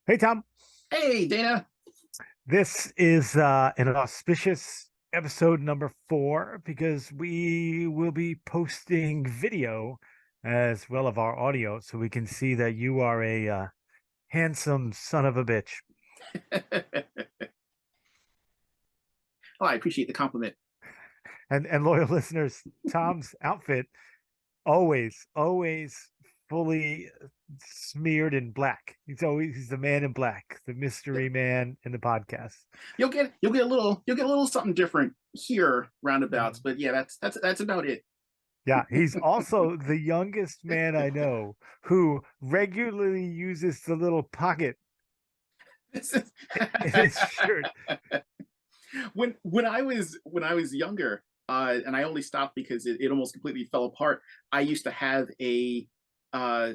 Hey, Tom. Hey, Dana. This is an auspicious episode number 4 because we will be posting video as well of our audio so we can see that you are a handsome son of a bitch. Oh, I appreciate the compliment. And loyal listeners, Tom's outfit always fully smeared in black. He's the man in black, the mystery man in the podcast. You'll get a little something different here roundabouts, Mhm. but yeah, that's about it. Yeah, he's also the youngest man I know who regularly uses the little pocket This is in his shirt. when I was younger, and I only stopped because it almost completely fell apart. I used to have uh,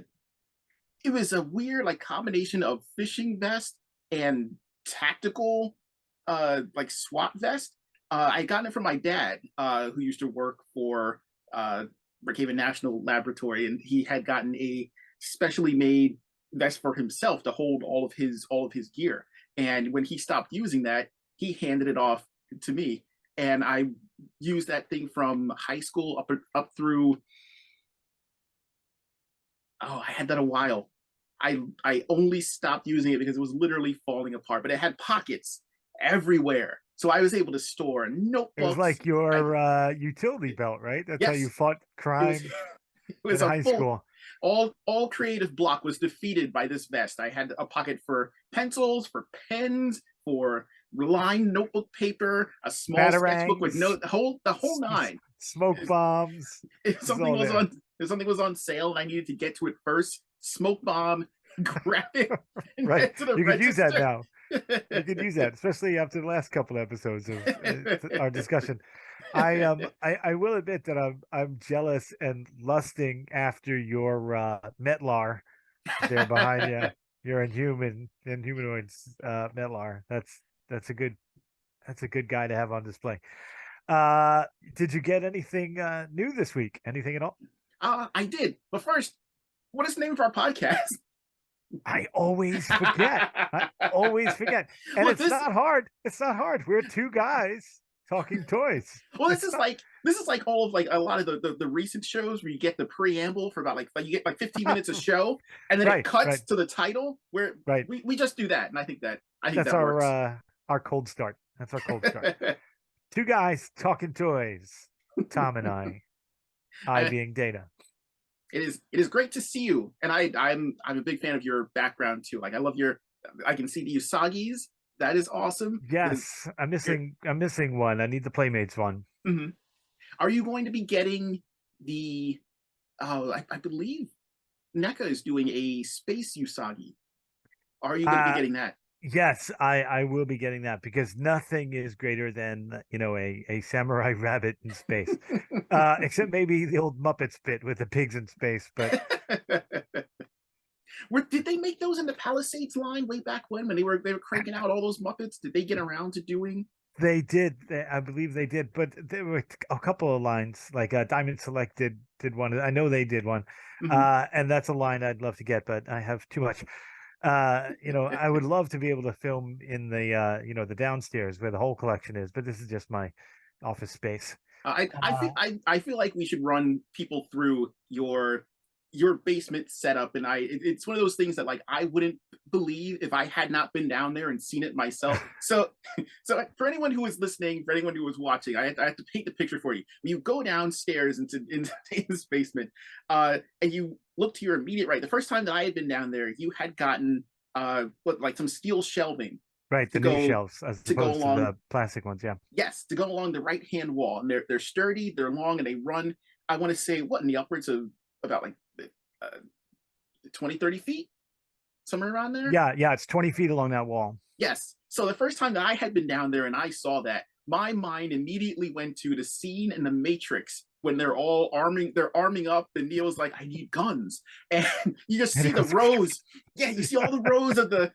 it was a weird like combination of fishing vest and tactical like SWAT vest. I got it from my dad, who used to work for Brookhaven National Laboratory, and he had gotten a specially made vest for himself to hold all of his gear. And when he stopped using that, he handed it off to me, and I used that thing from high school up through. Oh, I had that a while. I only stopped using it because it was literally falling apart, but it had pockets everywhere. So I was able to store It was notebooks. like I your utility belt, right? That's how you Yes, fought it was crime it in was a high full school. all creative block was defeated by this vest. I had a pocket for pencils, for pens, for lined notebook paper, a small sketchbook with Batarangs, note the whole nine. smoke bombs. If It's something all was there. on if something was on sale and I needed to get to it first, smoke bomb, grab it and Right. head to the You could use that register. now. You could use that, especially after the last couple episodes of our discussion. I will admit that I'm jealous and lusting after your Metlar there behind you. Your Inhumanoids Metlar. That's a good guy to have on display. Uh, did you get anything new this week? Anything at all? I did. But first, what is the name of our podcast? I always forget. I always forget. And well, it's this not hard. It's not hard. We're two guys talking toys. well, this It's is not like this is like all of like a lot of the recent shows where you get the preamble for about like you get like 15 minutes a show, and then it right, right, cuts to the title where right. we just do that, and I think That's that works. our cold start. That's our cold start. Two guys talking toys. Tom and I I, being Dana. it is great to see you, and I'm a big fan of your background too. Like I can see the Usagi's. That is awesome. Yes, I'm You're, missing one. I need the Playmates one. mhm. Are you going to be getting the? Oh, I believe NECA is doing a space Usagi. Are you going to be Uh getting that? yes, I will be getting that because nothing is greater than a samurai rabbit in space. Except maybe the old Muppets bit with the pigs in space, but Did they make those in the Palisades line way back when they were cranking out all those Muppets? Did they get around to doing? they did. I believe they did, but there were a couple of lines like Diamond Select did one. I know they did one, Mhm. and that's a line I'd love to get, but I have too much. I would love to be able to film in the downstairs where the whole collection is, but this is just my office space. I feel like we should run people through your basement setup, and it's one of those things that like I wouldn't believe if I had not been down there and seen it myself. So so for anyone who is listening, for anyone who was watching, I have to paint the picture for you. When you go downstairs into this basement, and you look to your immediate right, the first time that I had been down there, you had gotten what like some steel shelving Right, to the new go shelves as to go opposed to along. the plastic ones. Yeah. Yes, to go along the right hand wall, and they're sturdy, they're long, and they run. I want to say what in the upwards of about like uh, 20-30 feet, somewhere around there. Yeah, yeah, it's 20 feet along that wall. Yes. So the first time that I had been down there and I saw that, my mind immediately went to the scene in the Matrix when they're arming up, and Neo's like, I need guns. And you just And see it the goes, rows. Yeah, you see all the rows of the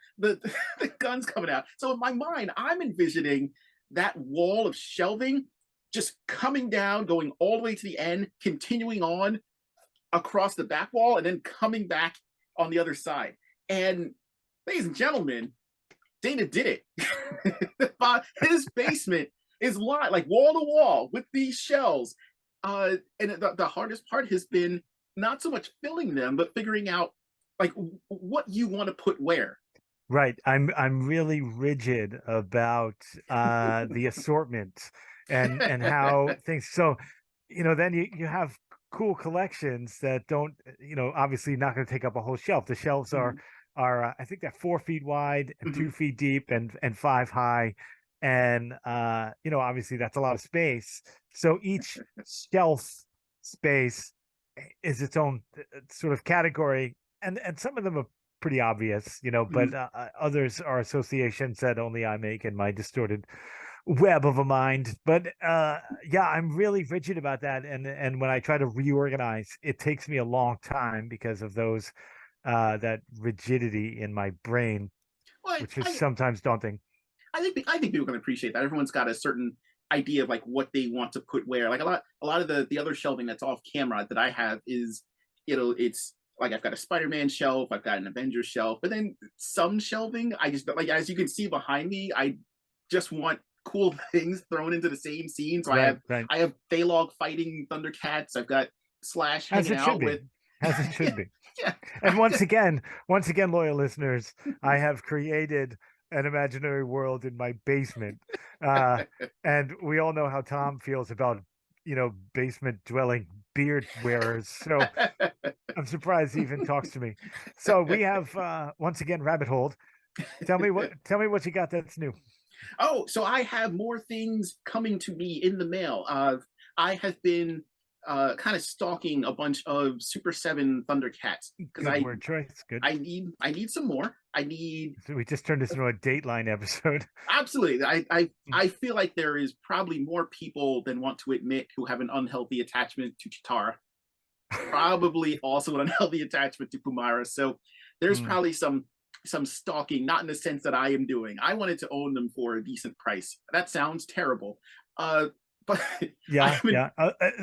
guns coming out. So in my mind, I'm envisioning that wall of shelving just coming down, going all the way to the end, continuing on across the back wall, and then coming back on the other side. And ladies and gentlemen, Dana did it. His basement is lined like wall to wall with these shells. And the hardest part has been not so much filling them, but figuring out like what you want to put where. Right. I'm really rigid about the assortment and how things so then you have cool collections that don't obviously not going to take up a whole shelf. The shelves Mhm, are I think they're 4 feet wide and mhm, 2 feet deep and 5 high. And obviously that's a lot of space. So each shelf space is its own sort of category. And some of them are pretty obvious, but mhm. others are associations that only I make in my distorted web of a mind. But yeah, I'm really rigid about that. And when I try to reorganize, it takes me a long time because of those that rigidity in my brain, Well, which is sometimes daunting. I think people can appreciate that. Everyone's got a certain idea of like what they want to put where. Like a lot of the other shelving that's off camera that I have is, it's like I've got a Spider-Man shelf, I've got an Avengers shelf, but then some shelving I just like, as you can see behind me, I just want cool things thrown into the same scene. So Right, right. I have Thaylog fighting Thundercats. I've got Slash As hanging it should out be. with As it yeah, should be. yeah. And once again, loyal listeners, I have created an imaginary world in my basement. Uh, and we all know how Tom feels about, basement dwelling beard wearers. So I'm surprised he even talks to me. So we have once again rabbit hole. Tell me what you got that's new. Oh, so I have more things coming to me in the mail. I have been kind of stalking a bunch of Super Seven Thundercats because Good word choice. Good. I need some more. I need So we just turned this into a Dateline episode. absolutely. I feel like there is probably more people than want to admit who have an unhealthy attachment to Chitara. Probably also an unhealthy attachment to Pumara. So there's Mm. probably some stalking, not in the sense that I am doing. I wanted to own them for a decent price. That sounds terrible. But Yeah, I've been yeah.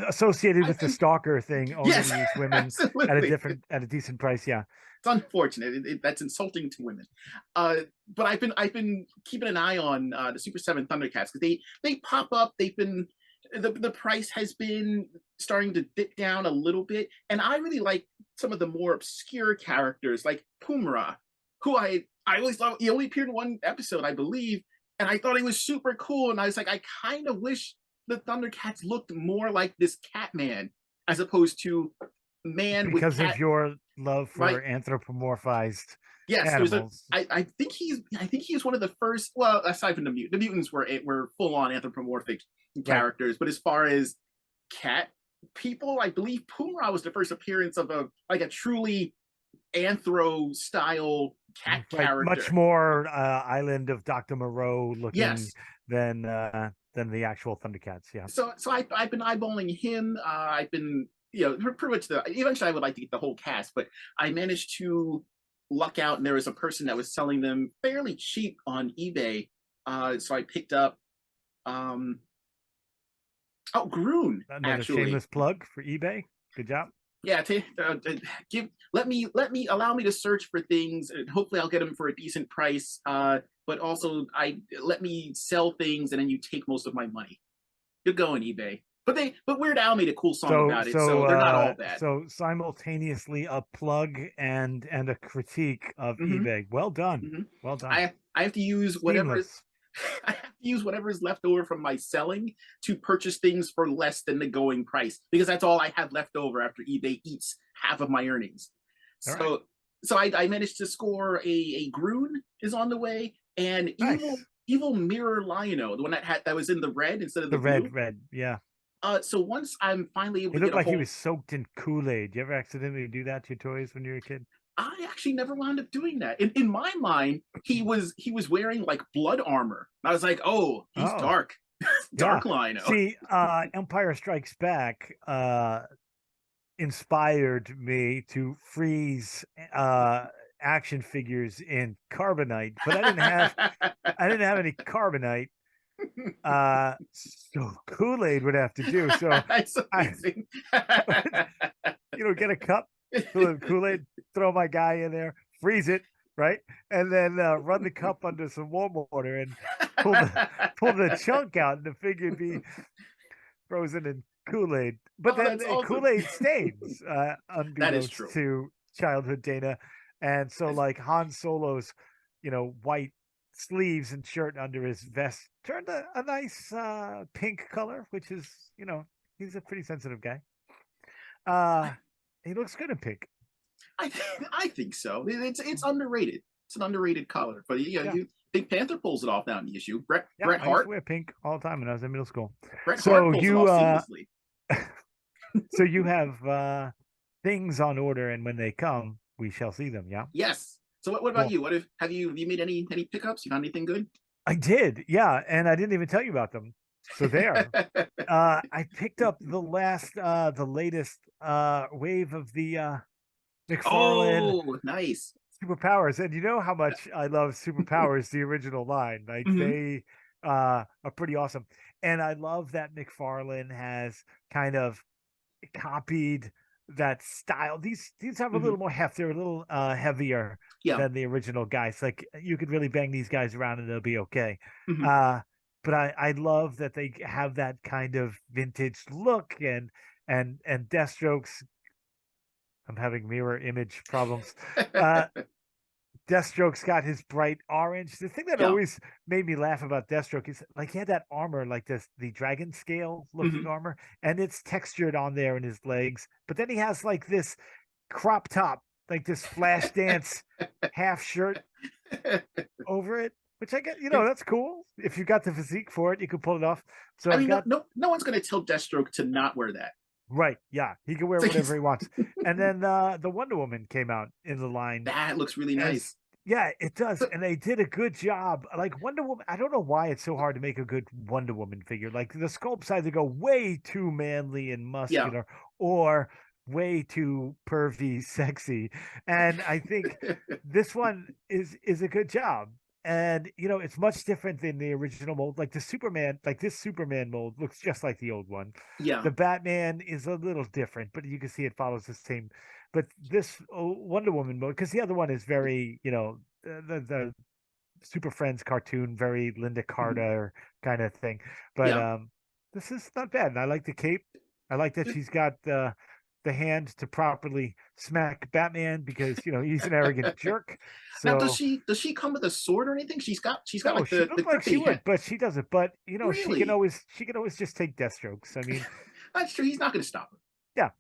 Associated I've with the been stalker thing, only yes, to use women absolutely. at a decent price. Yeah. It's unfortunate. That's insulting to women. Uh, but I've been keeping an eye on the Super Seven Thundercats because they pop up. They've been the price has been starting to dip down a little bit, and I really like some of the more obscure characters like Pumra, who I always thought he only appeared in one episode, I believe, and I thought he was super cool. And I was like, I kind of wish the Thundercats looked more like this Catman as opposed to man with Because of cat, your love right? for anthropomorphized Yes, there's a. animals. I think he's one of the first. Well, aside from the mutants were full on anthropomorphic Right. characters, but as far as cat people, I believe Pumra was the first appearance of a truly anthro style cat Right. Much character. more Island of Dr. Moreau looking Yes. than the actual Thundercats. Yeah. So I've been eyeballing him. I've been pretty much the. Eventually, I would like to get the whole cast, but I managed to luck out, and there was a person that was selling them fairly cheap on eBay. So I picked up um, Groon Another actually. shameless plug for eBay. Good job. Yeah, give let me allow me to search for things, and hopefully I'll get them for a decent price. But also I let me sell things, and then you take most of my money. Good going, eBay. But Weird Al made a cool song So about it, so they're not all bad. so simultaneously a plug and a critique of Mm-hmm, eBay. Well done. mm-hmm. Well done. I have to use whatever Seamless. I have to use whatever is left over from my selling to purchase things for less than the going price because that's all I have left over after eBay eats half of my earnings. All right. So I managed to score a Groon is on the way and Nice. evil Mirror Lionel, the one that was in the red instead of the The blue. red. Yeah. So once I'm finally able He to get looked a like he hold, was soaked in Kool-Aid. You ever accidentally do that to your toys when you were a kid? I actually never wound up doing that. In my mind, he was wearing like blood armor. I was like, oh, he's Oh, dark, yeah. dark Lionel. See, Empire Strikes Back inspired me to freeze action figures in carbonite, but I didn't have any carbonite. So Kool-Aid would have to do. So It's I, amazing. get a cup, fill it with Kool-Aid, throw my guy in there, freeze it, right? And then run the cup under some warm water and pull the pull the chunk out, and the figure would be frozen in Kool-Aid. But Oh, then that's awesome. Kool-Aid stains, That is unbeknownst true. to childhood Dana. And so It's, like Han Solo's, white sleeves and shirt under his vest turned a nice pink color, which is, he's a pretty sensitive guy. I, Uh he looks good in pink. I, I think so. It's underrated. It's an underrated color, but yeah, Yeah. you Pink Panther pulls it off now in the issue. Bret Yeah, Bret I used to Hart wear pink all the time when I was in middle school. Bret Hart So pulls it you off seamlessly. so you have things on order, and when they come, we shall see them, yeah? Yes. So what about Cool. you? What if have you made any pickups? You found anything good? I did, yeah, and I didn't even tell you about them. So there. I picked up the latest wave of the McFarlane Oh, nice. Superpowers, and you know how much I love Superpowers, the original line. Like Hmm. they are pretty awesome. And I love that McFarlane has kind of copied that style. These have a Hmm. little more heft. They're a little heavier Yeah. than the original guys. Like you could really bang these guys around and they'll be okay. Hmm. Uh, but I love that they have that kind of vintage look, and Deathstroke's. I'm having mirror image problems. Uh, Deathstroke's got his bright orange. The thing that Yeah. always made me laugh about Deathstroke is like he had that armor, like this the dragon scale looking Hmm. armor, and it's textured on there in his legs. But then he has like this crop top, like this flash dance half shirt over it, which I get, that's cool. If you got the physique for it, you can pull it off. So I I've mean, got no one's going to tell Deathstroke to not wear that. right, yeah, he can wear It's like whatever he wants. And then the Wonder Woman came out in the line that looks really as nice. yeah, it does, and they did a good job. Like Wonder Woman, I don't know why it's so hard to make a good Wonder Woman figure. Like the sculpts either go way too manly and Yeah. muscular, or way too pervy, sexy. And I think this one is a good job. And it's much different than the original mold. Like the Superman, like this Superman mold looks just like the old one. Yeah. The Batman is a little different, but you can see it follows the same. But this Wonder Woman mode, because the other one is very, the Super Friends cartoon, very Linda Hmm. Carter kind of thing. But Yeah. this is not bad. And I like the cape. I like that she's got the hand to properly smack Batman because he's an arrogant jerk. Now, So does she come with a sword or anything? She's got no, like she the looked like she grippy hand. would, but she doesn't. But Really? she can always just take Deathstrokes. I mean, That's true. He's not going to stop her. yeah.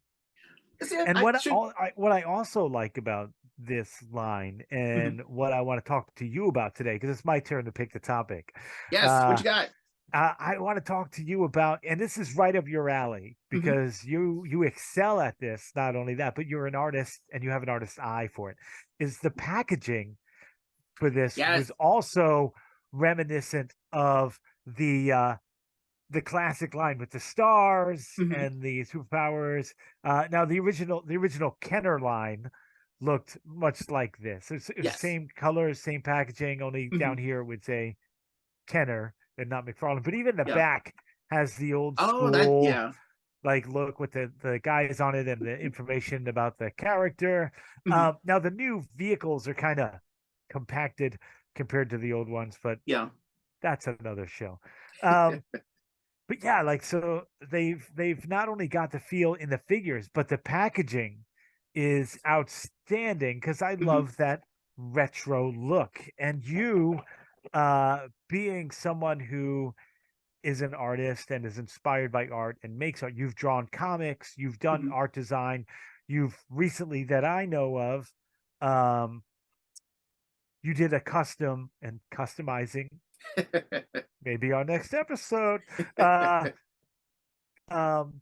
See, And I should. what I also like about this line, Mhm. and what I want to talk to you about today, because it's my turn to pick the topic. Yes. What Uh, you got? I want to talk to you about, and this is right up your alley Hmm. because you excel at this. Not only that, but you're an artist and you have an artist's eye for it. Is the packaging for this was Yes. also reminiscent of the classic line with the stars Hmm. and the superpowers. Now the original Kenner line looked much like this. It's Yes. same colors, same packaging. Only Hmm. down here it would say Kenner and not McFarlane. But even the Yeah. back has the old Oh, that. school Yeah. like look with the guys on it and the information about the character. Hmm. Now the new vehicles are kind of compacted compared to the old ones, but Yeah. that's another show. Um, but yeah, like so they've not only got the feel in the figures, but the packaging is outstanding because I Hmm. love that retro look. And you, being someone who is an artist and is inspired by art and makes art, you've drawn comics, you've done Hmm. art design, you've recently that I know of, um, you did a custom and customizing, maybe our next episode. Uh, um,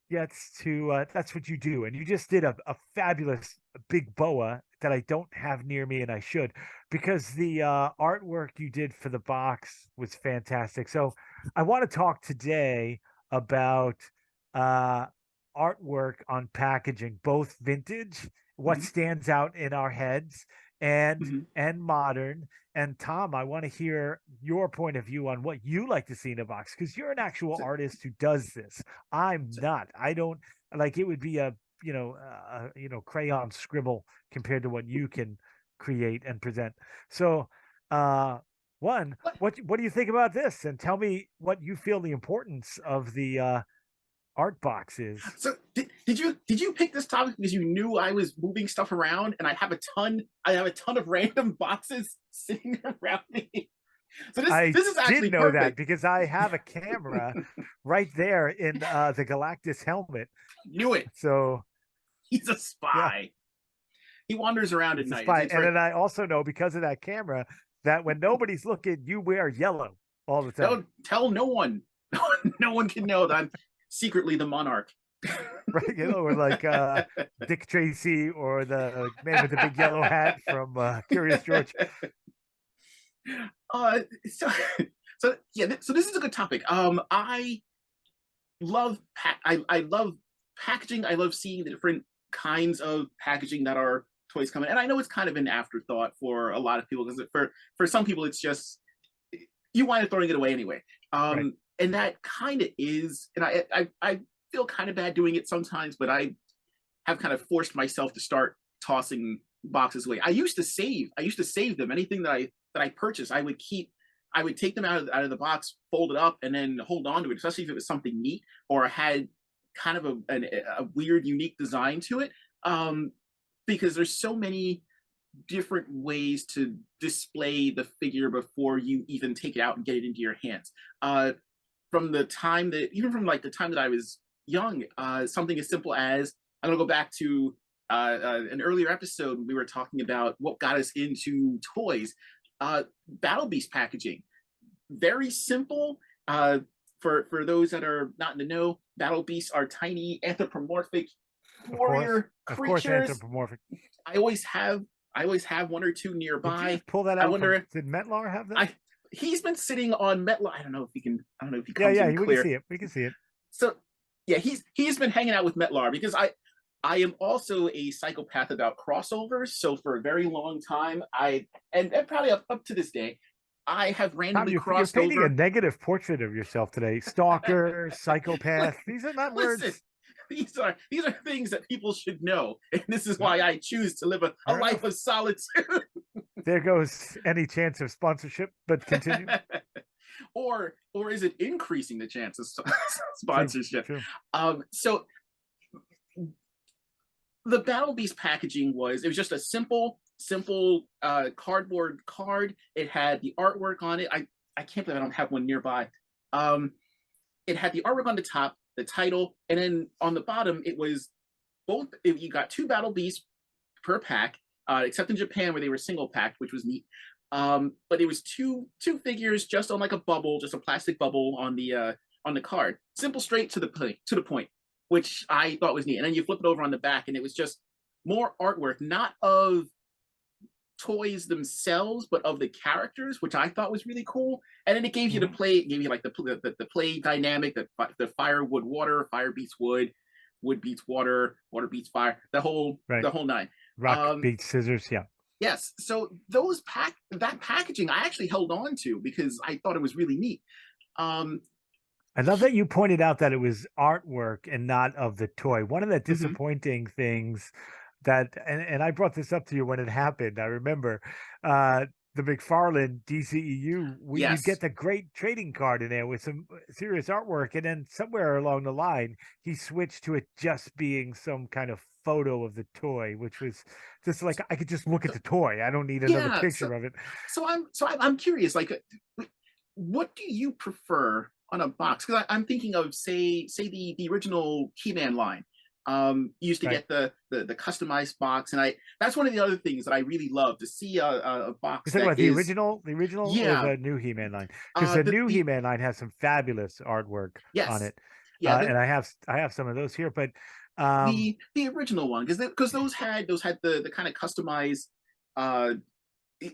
gets to that's what you do, and you just did a fabulous big boa that I don't have near me, and I should, because the artwork you did for the box was fantastic. So I want to talk today about uh artwork on packaging, both vintage, what Hmm. stands out in our heads, and Hmm. and modern. And Tom, I want to hear your point of view on what you like to see in a box, because you're an actual So, artist who does this. I'm so, not. I don't like it would be a crayon scribble compared to what you can. create and present. So, uh, one, What? what do you think about this? And tell me what you feel the importance of the art box is. So did you pick this topic because you knew I was moving stuff around and I have a ton of random boxes sitting around me. So I this is did actually know that perfect. because I have a camera right there in the Galactus helmet. Knew it. So He's a yeah, spy. He wanders around at he's a night. spy. It's And right. then I also know because of that camera that when nobody's looking, you wear yellow all the time. Don't tell no one. No one can know that I'm secretly the monarch. Right? Or like Dick Tracy or the man with the big yellow hat from Curious George. uh, so, so yeah, so this is a good topic. I love I love packaging. I love seeing the different kinds of packaging that our toys come in. And I know it's kind of an afterthought for a lot of people because for some people it's just you wind up throwing it away anyway. Right. And that kind of is, and I feel kind of bad doing it sometimes, but I have kind of forced myself to start tossing boxes away. I used to save them. Anything that I purchased, I would keep. I would take them out of the box, fold it up, and then hold on to it, especially if it was something neat or had kind of a weird, unique design to it. Um, because there's so many different ways to display the figure before you even take it out and get it into your hands. From the time that even from like the time that I was young, something as simple as I'm gonna go back to an earlier episode. We were talking about what got us into toys. Battle Beast packaging, very simple. For those that are not in the know, Battle Beasts are tiny anthropomorphic warrior Of course, creatures. anthropomorphic. I always have I always have one or two Did you nearby. just pull that I out from? wonder. Did Metlar have them? I He's been sitting on MetLife. I don't know if he can. I don't know if he Yeah, comes yeah, in we can clear. see it. We can see it. So yeah, he's been hanging out with Metlar because I am also a psychopath about crossovers. So for a very long time, and probably up to this day, I have Tom, randomly you're crossed painting a over. negative portrait of yourself today. Stalker, psychopath. These are not Listen, words. these are things that people should know, and this is All why right, I choose to live a fair life enough. of solitude. There goes any chance of sponsorship, but continue. Or is it increasing the chance of True, sponsorship? true. So the Battle Beast packaging it was just a simple cardboard card. It had the artwork on it. I can't believe I don't have one nearby. Um, it had the artwork on the top, the title, and then on the bottom it was both. You got two Battle Beasts per pack, except in Japan where they were single packed, which was neat. But it was two figures just on like a bubble, just a plastic bubble on the card. Simple, straight to the point, which I thought was neat. And then you flip it over on the back, and it was just more artwork, not of toys themselves, but of the characters, which I thought was really cool. And then it gave you the Mhm. play, it gave you like the play dynamic, the fire wood water, fire beats wood, wood beats water, water beats fire, Right. the whole nine. Rock, Um, beat, scissors. Yeah. yes, so that packaging I actually held on to because I thought it was really neat. Um, I love that you pointed out that it was artwork and not of the toy. One of the mhm. disappointing things that, and I brought this up to you when it happened. I remember the McFarlane DCEU, you Yes, get the great trading card in there with some serious artwork. And then somewhere along the line, he switched to it just being some kind of photo of the toy, which was just like, I could just look at so, the toy. I don't need another yeah. So picture of it. I'm curious. Like, what do you prefer on a box? Because I'm thinking of say the original He-Man line. You used to Right. get the customized box, and I that's one of the other things that I really love to see a You're box talking that about is the original, or yeah. the new He-Man line? Because the new The He-Man line has some fabulous artwork on yes, it, yeah, and I have some of those here. But um, the original one because those had the kind of customized. Uh,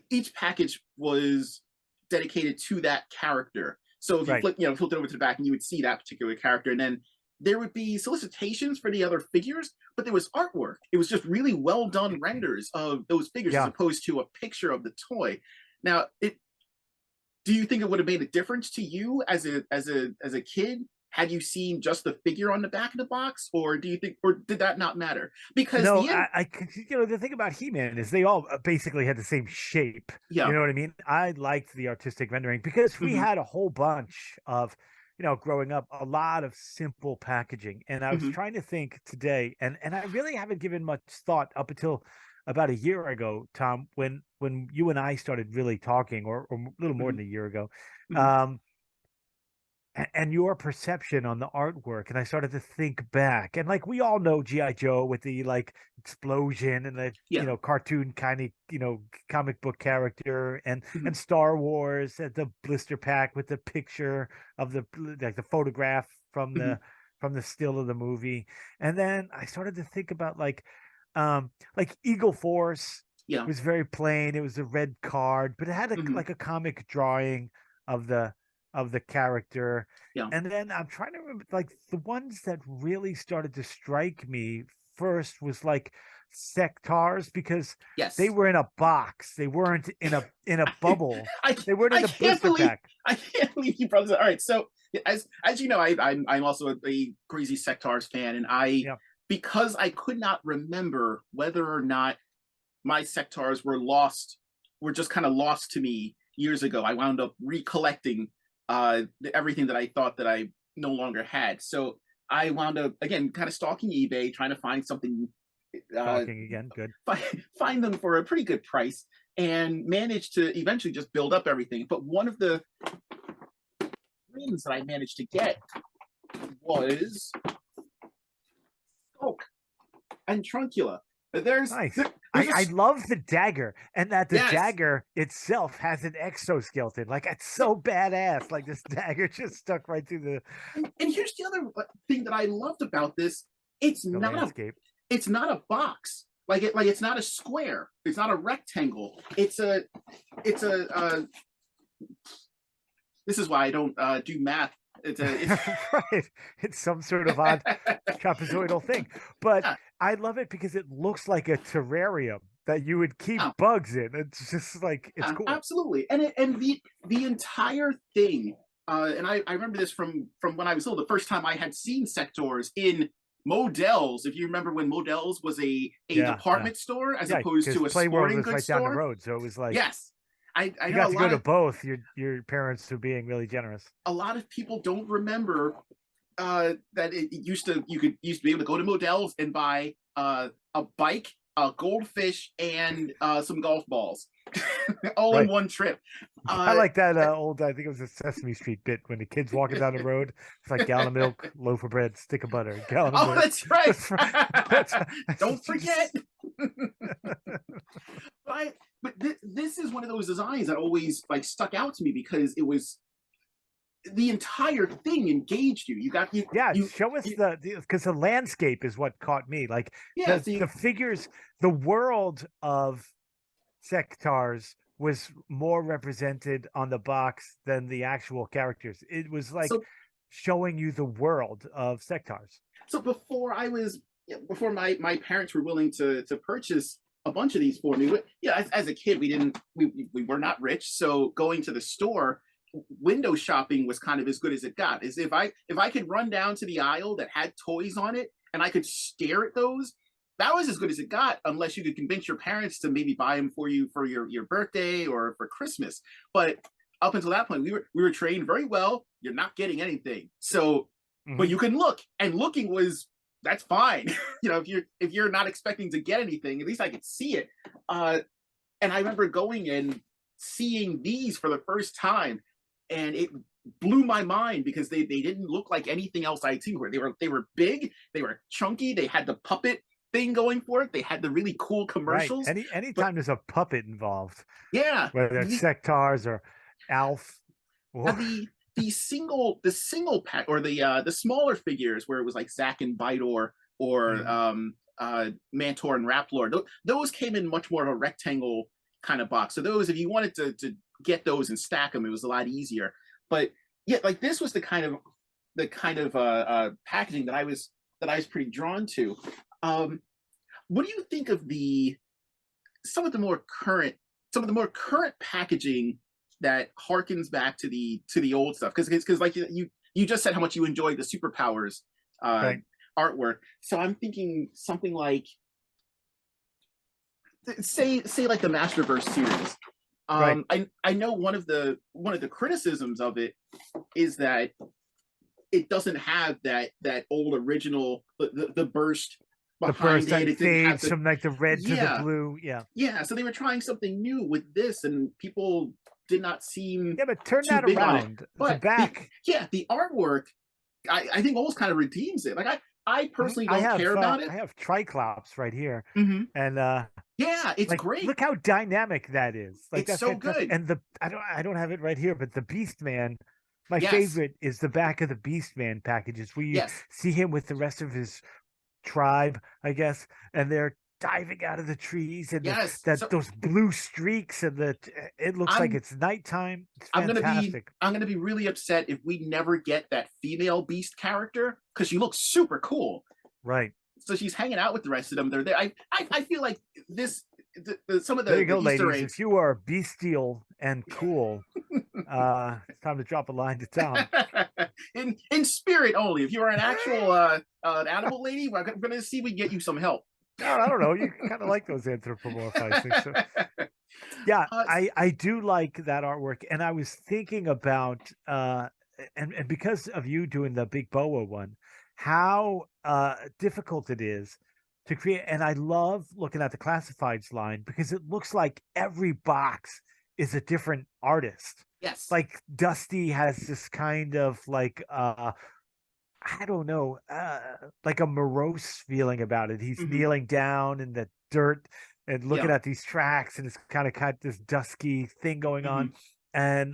each package was dedicated to that character. So if you right, flipped it over to the back, and you would see that particular character, and then there would be solicitations for the other figures, but there was artwork. It was just really well done renders of those figures as yeah, opposed to a picture of the toy. Now, do you think it would have made a difference to you as a kid had you seen just the figure on the back of the box, or do you think, or did that not matter? Because No, the end, the thing about He-Man is they all basically had the same shape. You yeah, know what I mean? I liked the artistic rendering because we hmm had a whole bunch of, growing up, a lot of simple packaging. And I was hmm trying to think today, and I really haven't given much thought up until about a year ago, Tom, when you and I started really talking, or a little more hmm than a year ago. hmm Um, and your perception on the artwork, and I started to think back, and like we all know GI Joe with the like explosion and the yeah, cartoon kind of comic book character, hmm and Star Wars and the blister pack with the picture of the like the photograph hmm from the still of the movie. And then I started to think about like Eagle Force yeah, was very plain. It was a red card, but it had hmm like a comic drawing of the character. yeah, And then I'm trying to remember, like the ones that really started to strike me first was like sectars, because they yes. were in a box. They weren't in a bubble. I They weren't in I the can't blister believe pack. I can't believe you brought this up. All right, so as you know, I'm also a crazy Sectars fan, and I, Yeah. because I could not remember whether or not my Sectars were lost, were just kind of lost to me years ago. I wound up recollecting everything that I thought that I no longer had. So I wound up again kind of stalking eBay, trying to find something, uh, Talking again. Good. find them for a pretty good price, and managed to eventually just build up everything. But one of the things that I managed to get was Skulk and Truncula. Nice. There's I love the dagger, and that the yes, dagger itself has an exoskeleton. Like it's so badass. Like this dagger just stuck right through and here's the other thing that I loved about this. It's the not a landscape. it's not a box. Like it's not a square. It's not a rectangle. It's a this is why I don't do math. It's Right. It's some sort of odd trapezoidal thing. But yeah, I love it because it looks like a terrarium that you would keep yeah, bugs in. It's just like it's yeah, cool. absolutely. And the entire thing, and I remember this from when I was little. The first time I had seen Sectors in Modell's, if you remember when Modell's was a Yeah, yeah. department store as Yeah, opposed because to a Playworld sporting was goods right down the store. road. So it was like Yes, I you know got to go to both. Your parents were being really generous. a lot of people don't remember that it used to you could used to be able to go to Modell's and buy a bike, a goldfish, and some golf balls, all in Right. one trip. I Uh, like that old, I think it was a Sesame Street bit when the kid's walking down the road. It's like gallon of milk, loaf of bread, stick of butter, gallon of oh, milk. that's right. That's, Don't forget. just, But this is one of those designs that always like stuck out to me because it was the entire thing engaged you. You got yeah, you, show us you because the landscape is what caught me. Like yeah. the See, figures, the world of Sectars was more represented on the box than the actual characters. It was like so showing you the world of Sectars. so before my parents were willing to purchase a bunch of these for me. Yeah, as a kid, we were not rich, so going to the store, window shopping was kind of as good as it got. Is if I could run down to the aisle that had toys on it and I could stare at those, that was as good as it got, unless you could convince your parents to maybe buy them for you for your birthday or for Christmas. But up until that point, we were trained very well. You're not getting anything. So, but Hmm. you can look, and looking was that's fine. If you're not expecting to get anything, at least I could see it. Uh, and I remember going and seeing these for the first time, and it blew my mind because they didn't look like anything else I'd seen. Where they were big, they were chunky, they had the puppet thing going for it, they had the really cool Right. commercials. But Anytime there's a puppet involved, yeah, whether it's Sectars or Alf now or the single pack or the smaller figures where it was like Zack and Bidor or Mhm. Mantor and Raplor, those came in much more of a rectangle kind of box. So those, if you wanted to get those and stack them, it was a lot easier. But yeah, like this was the kind of packaging that I was pretty drawn to. Um, what do you think of the some of the more current some of the more current packaging that harkens back to the old stuff? Because like you just said how much you enjoyed the superpowers uh, Right. artwork. So I'm thinking something like, say like the Masterverse series. Right. I know one of the criticisms of it is that it doesn't have that old original the burst The behind burst it. that It didn't have fades the from like the red to the yeah blue. Yeah. yeah. So they were trying something new with this, and people did not seem Yeah, but turn too that big on it. around. The But back. the artwork I think almost kind of redeems it. Like I personally don't care about it. I have Triclops right here, Mm-hmm. and Yeah, it's like great. look how dynamic that is. Like It's that's so fantastic. good. And the I don't have it right here, but the Beast Man, my Yes, favorite is the back of the Beast Man packages where you yes, see him with the rest of his tribe, I guess, and they're diving out of the trees and yes. that So those blue streaks and the it looks like I'm it's nighttime. It's I'm gonna be fantastic. I'm gonna be really upset if we never get that female Beast character because she looks super cool. Right. So she's hanging out with the rest of them. They're there. I feel like this some of There you the go, Easter ladies. If eggs. you are bestial and cool, it's time to drop a line to Tom. In spirit only. If you are an actual animal lady, we're gonna see if we can get you some help. I don't know. You kind of like those anthropomorphizing. So yeah, uh, I do like that artwork, and I was thinking about and because of you doing the big boa one, how difficult it is to create. And I love looking at the classifieds line because it looks like every box is a different artist. yes. Like Dusty has this kind of like I don't know, like a morose feeling about it. He's Hmm. kneeling down in the dirt and looking Yeah. at these tracks, and it's kind of got this dusky thing going on. Hmm. And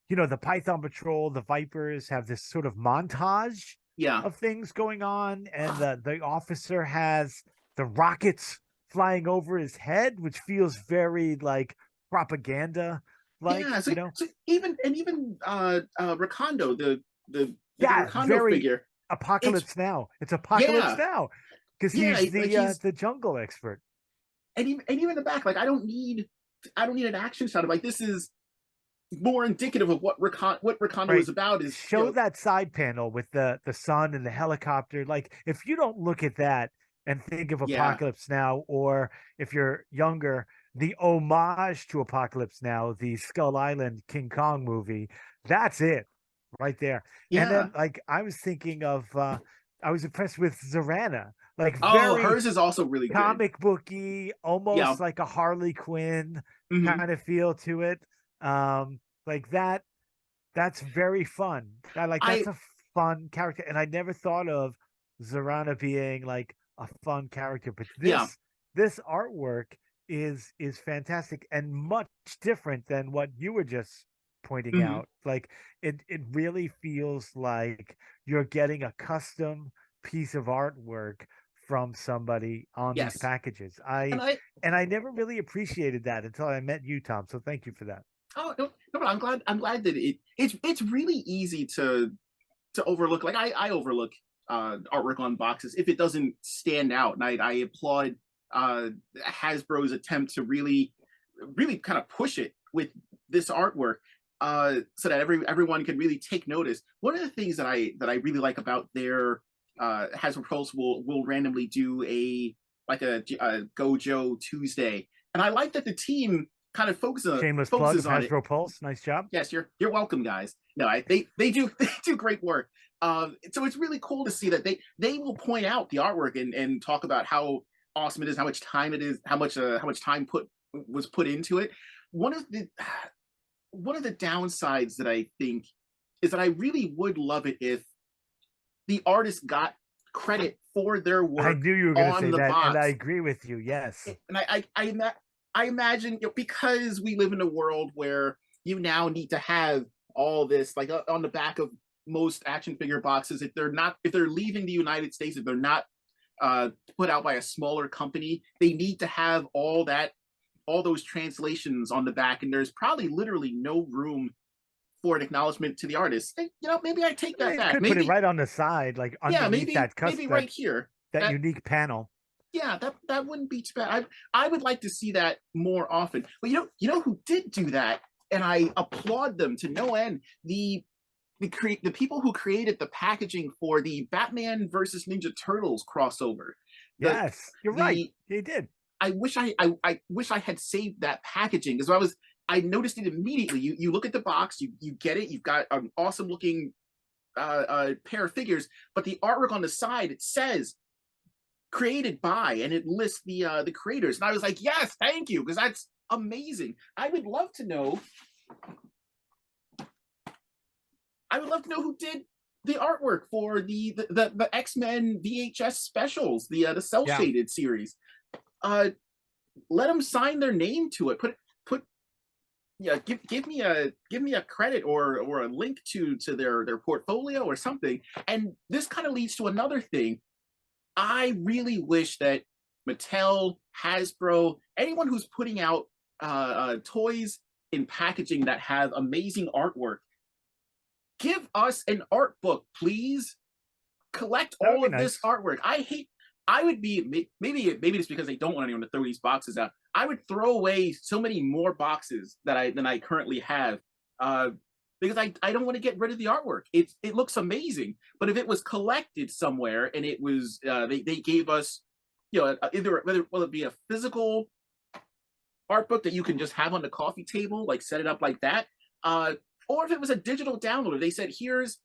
the Python Patrol, the Vipers have this sort of montage Yeah. of things going on, and the officer has the rockets flying over his head, which feels very like propaganda like, Yeah. So even Recondo, the Yeah, Recondo very figure. It's Apocalypse Now. It's Apocalypse yeah, Now because yeah. he's Like he's the jungle expert. and even the back. Like I don't need an action shot of like this is more indicative of what Recondo Right. is about. Is Show that side panel with the sun and the helicopter. Like if you don't look at that and think of yeah Apocalypse Now, or if you're younger, the homage to Apocalypse Now, the Skull Island King Kong movie, that's it right there. And yeah. then like I was thinking of I was impressed with Zorana, like Oh, very hers is also really good. comic booky, Yeah. almost like a Harley Quinn Hmm. kind of feel to it. Like that's very fun. That's I a fun character, and I never thought of Zorana being like a fun character, but yeah. this artwork is fantastic and much different than what you were just pointing Hmm. out. Like it really feels like you're getting a custom piece of artwork from somebody on these Yes. packages. And I And I never really appreciated that until I met you, Tom. So thank you for that. oh no, no, but I'm glad that it's really easy to overlook. Like I overlook artwork on boxes if it doesn't stand out, and I applaud Hasbro's attempt to really kind of push it with this artwork, so that everyone can really take notice. One of the things that I really like about their Hasbro Pros will randomly do a Gojo Tuesday, and I like that the team kind of Shameless plug of focuses on it. Hasbro Pulse. Nice job. Yes, you're welcome, guys. No, they do they do great work. So it's really cool to see that they will point out the artwork and talk about how awesome it is, how much time it is, how much time was put into it. One of the one of the downsides that I think is that I really would love it if the artist got credit for their I work knew you were going to on say the that, and I box. agree with you. Yes. And I imagine, because we live in a world where you now need to have all this like on the back of most action figure boxes. If they're leaving the United States, if they're not put out by a smaller company, they need to have all those translations on the back, and there's probably literally no room for an acknowledgement to the artist. Maybe I take that You back. could put it Maybe right on the side, like yeah, underneath maybe right here. that That unique panel. yeah, that wouldn't be too bad. I would like to see that more often. But you know who did do that, and I applaud them to no end. the people who created the packaging for the Batman versus Ninja Turtles crossover. The Yes, you're right. the He did. I wish I had saved that packaging because I noticed it immediately. You look at the box, you get it. You've got an awesome looking pair of figures, but the artwork on the side, it says created by, and it lists the creators. And I was like, yes, thank you, because that's amazing. I would love to know who did the artwork for the X-Men VHS specials, the cell Yeah. shaded series. Let them sign their name to it. Put yeah, give me a credit or a link to their portfolio or something. And this kind of leads to another thing. I really wish that Mattel, Hasbro, anyone who's putting out toys in packaging that have amazing artwork, give us an art book, please. Collect That would all be of this nice. artwork. I would be maybe it's because they don't want anyone to throw these boxes out. I would throw away so many more boxes than I currently have, because I don't want to get rid of the artwork. It looks amazing, but if it was collected somewhere and it was they gave us, either whether it be a physical art book that you can just have on the coffee table, like set it up like that, or if it was a digital download, they said here's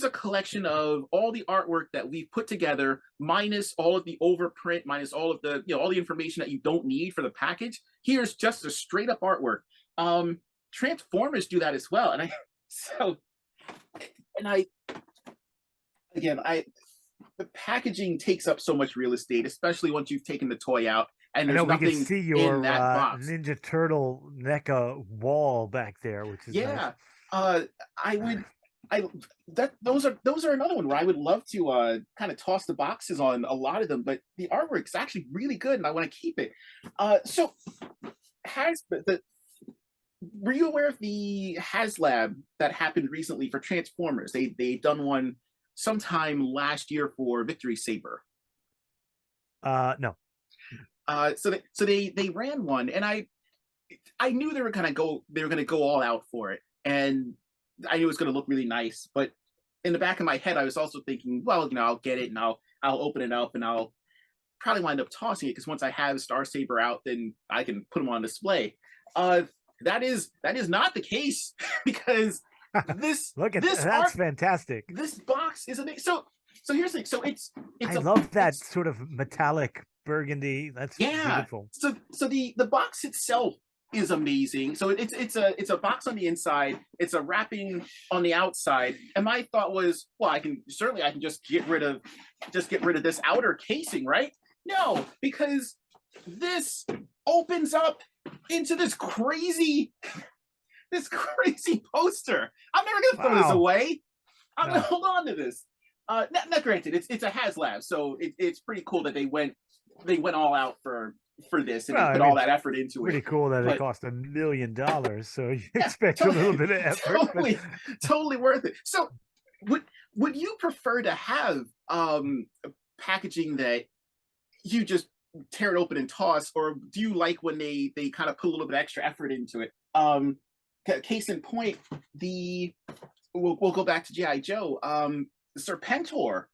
a collection of all the artwork that we've put together, minus all of the overprint, minus all of the all the information that you don't need for the package. Here's just a straight up artwork. Transformers do that as well, and so and I again I the packaging takes up so much real estate, especially once you've taken the toy out and I know there's we can nothing see in your that box. Ninja Turtle NECA wall back there, which is nice. Yeah, I would. I that those are another one where I would love to kind of toss the boxes on a lot of them, but the artwork is actually really good, and I want to keep it. So has the were you aware of the HasLab that happened recently for Transformers? They done one sometime last year for Victory Saber. No. So they ran one, and I knew they were gonna go all out for it, and I knew it was gonna look really nice. But in the back of my head, I was also thinking, well, I'll get it and I'll open it up and I'll probably wind up tossing it because once I have Star Saber out, then I can put them on display. Uh, that is not the case because Look at this that's art fantastic. this box is amazing. So here's the thing. So it's I a love that it's sort of metallic burgundy. That's yeah. beautiful. So the box itself is amazing. So it's a box on the inside, it's a wrapping on the outside. And my thought was, well, I can just get rid of this outer casing, right? No, because this opens up into this crazy poster. I'm never gonna throw this Wow. away. I'm No. gonna hold on to this. Not granted, it's a HasLab, so it's pretty cool that they went all out for this and Well, they I put mean, all it's that effort into it. pretty cool that it But cost $1 million, so you yeah, expect a little bit of effort. But totally worth it. So would you prefer to have packaging that you just tear it open and toss, or do you like when they kind of put a little bit extra effort into it? Case in point, we'll go back to GI Joe. Serpentor.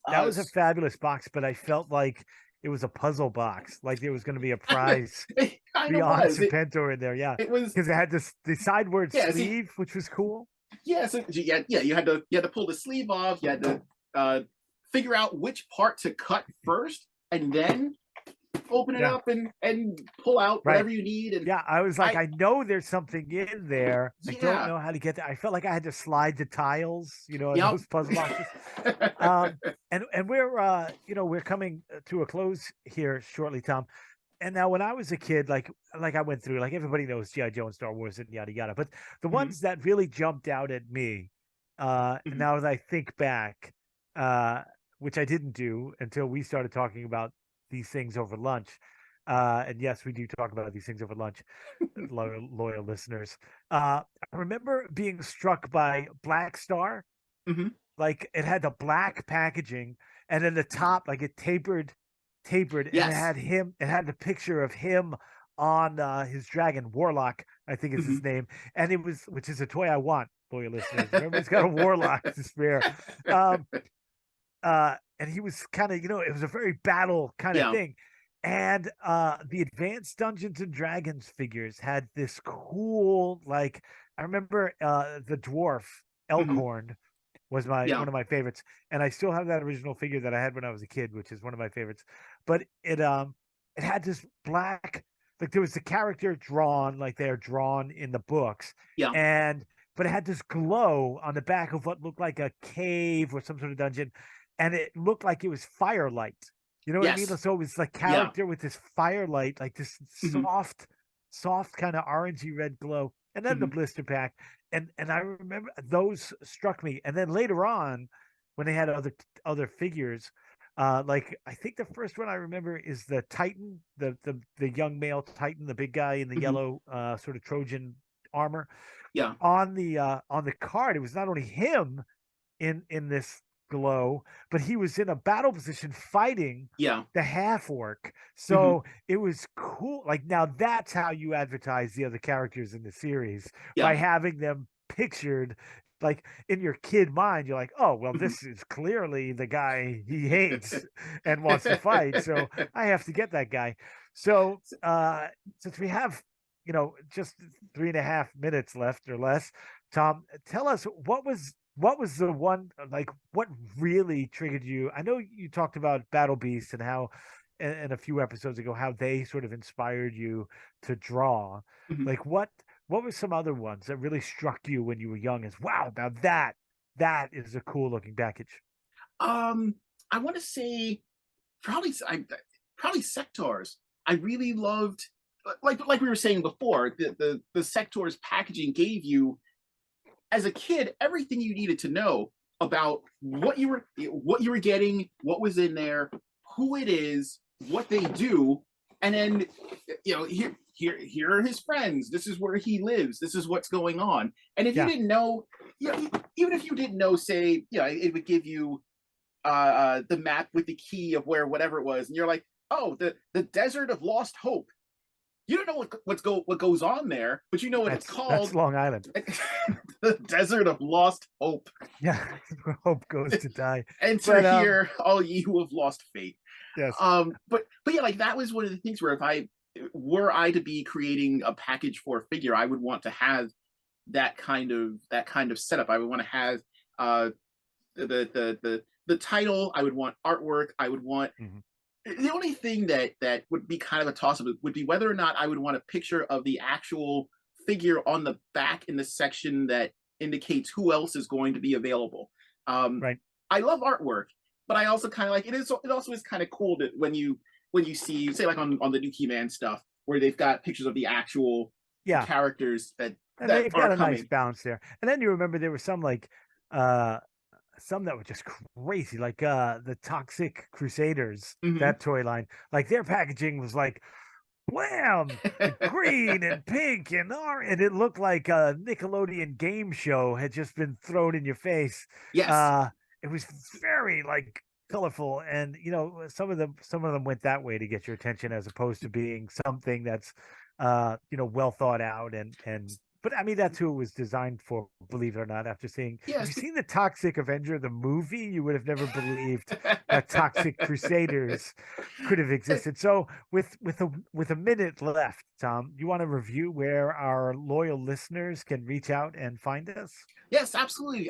that Uh, was a fabulous box, but I felt like it was a puzzle box. Like there was going to be a kinda, prize it kind of beyond was. Serpentor in there. Yeah, It was because it had this the sideward yeah. See, sleeve, which was cool. yeah. So yeah. You had to pull the sleeve off. You had to figure out which part to cut first, and then open it Yeah, up and pull out right. whatever you need. And Yeah, I was like, I I know there's something in there. I don't yeah. know how to get there. I felt like I had to slide the tiles, in Yep. those puzzle boxes. And we're we're coming to a close here shortly, Tom. And now when I was a kid, like I went through, like everybody knows GI Joe and Star Wars and yada yada, but the Mhm, ones that really jumped out at me, mhm. now that I think back, uh, which I didn't do until we started talking about these things over lunch. And yes, we do talk about these things over lunch, loyal listeners. I remember being struck by Black Star. Mhm. Like it had the black packaging, and then the top, like it tapered, and Yes. it had the picture of him on his dragon Warlock, I think is his Mhm. name, and it was, which is a toy I want. loyal listeners. Remember, he's got a warlock to spare. Um, and he was kind of, it was a very battle kind of Yeah. thing. And the advanced Dungeons and Dragons figures had this cool, like, I remember the dwarf Mhm. Elkhorn was my Yeah. one of my favorites, and I still have that original figure that I had when I was a kid, which is one of my favorites. But it had this black, like there was the character drawn like they're drawn in the books, Yeah. and but it had this glow on the back of what looked like a cave or some sort of dungeon, and it looked like it was firelight. You know what I mean? Yes. So it was like Yeah. character with this firelight, like this Mhm. soft kind of orangey red glow, and then the Mhm. blister pack. And I remember those struck me. And then later on, when they had other figures, like I think the first one I remember is the Titan, the young male Titan, the big guy in the Mhm. yellow sort of Trojan armor. Yeah. On the card, it was not only him in this glow, but he was in a battle position fighting Yeah. the half orc. Mhm. So it was cool. Like now that's how you advertise the other characters in the series, by Yeah. having them pictured like in your kid mind. You're like, oh well, Mhm. this is clearly the guy he hates and wants to fight. So I have to get that guy. So since we have just 3.5 minutes left or less, Tom, tell us what was the one, like what really triggered you? I know you talked about Battle Beast and how and a few episodes ago how they sort of inspired you to draw. Mhm. Like what were some other ones that really struck you when you were young as wow, now that is a cool looking package. Um, I want to say probably probably sectors. I really loved, like we were saying before, the sectors packaging gave you, as a kid, everything you needed to know about what you were getting, what was in there, who it is, what they do, and then here are his friends. This is where he lives. This is what's going on. And if you Yeah. didn't know, even if you didn't know, say, it would give you the map with the key of where whatever it was, and you're like, oh, the desert of lost hope. You don't know what goes on there, but you know what it's That's called. Long Island. The desert of lost hope. Yeah. Where hope goes to die. Enter But here, all ye who have lost faith. yes. But yeah, like that was one of the things where if I were I to be creating a package for a figure, I would want to have that kind of setup. I would want to have the title. I would want artwork. I would want Mhm. the only thing that would be kind of a toss up would be whether or not I would want a picture of the actual figure on the back in the section that indicates who else is going to be available. Um, Right. I love artwork, but I also kind of like it. It also is kind of cool that when you see, say, like on the new Key-Man stuff, where they've got pictures of the actual Yeah. characters that And that they've are got a nice coming. bounce there. And then you remember there was some like uh some that were just crazy, like the Toxic Crusaders, Hmm. that toy line. Like their packaging was like wham, green and pink and orange, and it looked like a Nickelodeon game show had just been thrown in your face. Yes. Uh it was very like colorful, and some of them went that way to get your attention as opposed to being something that's well thought out, and but I mean that's who it was designed for, believe it or not. After seeing, if Yes. you've seen the Toxic Avenger the movie, you would have never believed that Toxic Crusaders could have existed. So with a minute left, Tom, you want to review where our loyal listeners can reach out and find us? Yes, absolutely.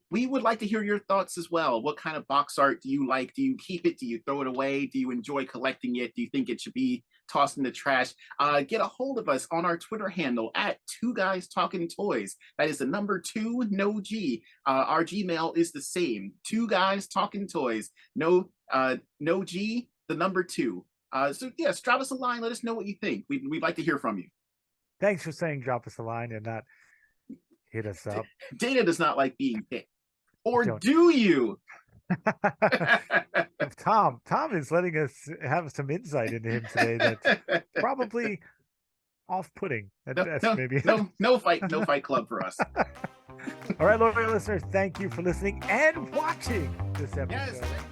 We would like to hear your thoughts as well. What kind of box art do you like? Do you keep it? Do you throw it away? Do you enjoy collecting it? Do you think it should be tossed in the trash? Get a hold of us on our Twitter handle at Two Guys Talking Toys. That is the number two, no G. Our Gmail is the same. Two Guys Talking Toys. No G. The number two. So yes, drop us a line. Let us know what you think. We'd like to hear from you. Thanks for saying drop us a line and not hit us up. Data does not like being hit. I Or don't. do you? Tom is letting us have some insight into him today that's probably off-putting at No, best, no, maybe. no, no fight club for us. All right, loyal listeners, thank you for listening and watching this Yes. episode.